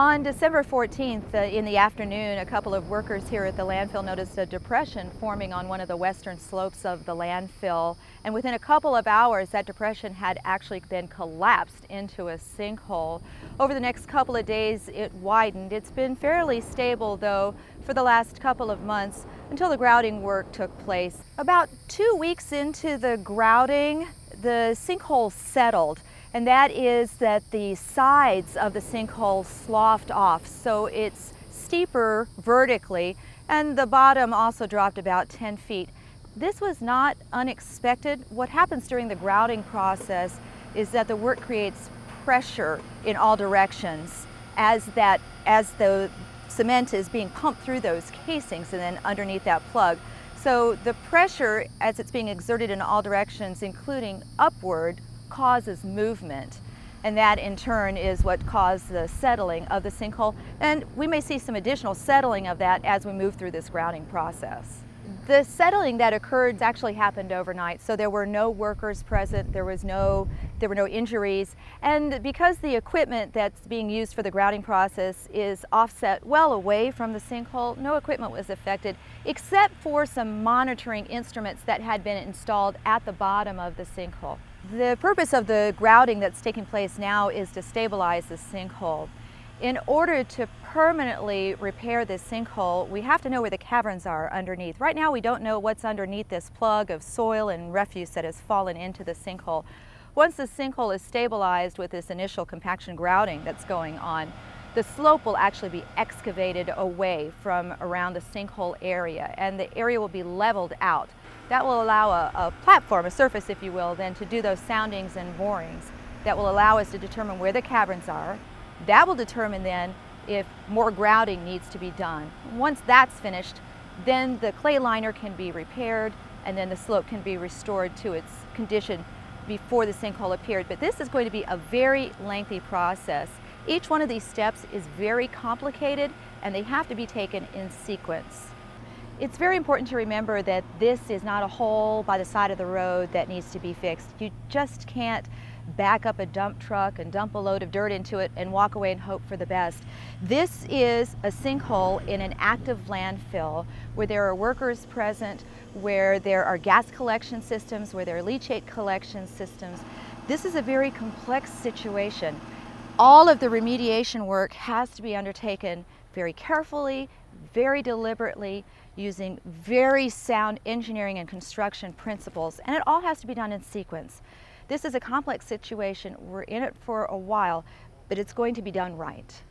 On December 14th, in the afternoon, a couple of workers here at the landfill noticed a depression forming on one of the western slopes of the landfill. And within a couple of hours, that depression had actually been collapsed into a sinkhole. Over the next couple of days, it widened. It's been fairly stable, though, for the last couple of months until the grouting work took place. About 2 weeks into the grouting, the sinkhole settled. And that is that the sides of the sinkhole sloughed off, so it's steeper vertically, and the bottom also dropped about 10 feet. This was not unexpected. What happens during the grouting process is that the work creates pressure in all directions as the cement is being pumped through those casings and then underneath that plug. So the pressure, as it's being exerted in all directions, including upward, causes movement, and that in turn is what caused the settling of the sinkhole, and we may see some additional settling of that as we move through this grouting process. The settling that occurred actually happened overnight, so there were no workers present, there were no injuries, and because the equipment that's being used for the grouting process is offset well away from the sinkhole, no equipment was affected except for some monitoring instruments that had been installed at the bottom of the sinkhole. The purpose of the grouting that's taking place now is to stabilize the sinkhole. In order to permanently repair this sinkhole, we have to know where the caverns are underneath. Right now we don't know what's underneath this plug of soil and refuse that has fallen into the sinkhole. Once the sinkhole is stabilized with this initial compaction grouting that's going on, the slope will actually be excavated away from around the sinkhole area, and the area will be leveled out. That will allow a platform, a surface if you will, then to do those soundings and borings that will allow us to determine where the caverns are. That will determine then if more grouting needs to be done. Once that's finished, then the clay liner can be repaired and then the slope can be restored to its condition before the sinkhole appeared. But this is going to be a very lengthy process. Each one of these steps is very complicated and they have to be taken in sequence. It's very important to remember that this is not a hole by the side of the road that needs to be fixed. You just can't back up a dump truck and dump a load of dirt into it and walk away and hope for the best. This is a sinkhole in an active landfill where there are workers present, where there are gas collection systems, where there are leachate collection systems. This is a very complex situation. All of the remediation work has to be undertaken very carefully, very deliberately, using very sound engineering and construction principles, and it all has to be done in sequence. This is a complex situation. We're in it for a while, but it's going to be done right.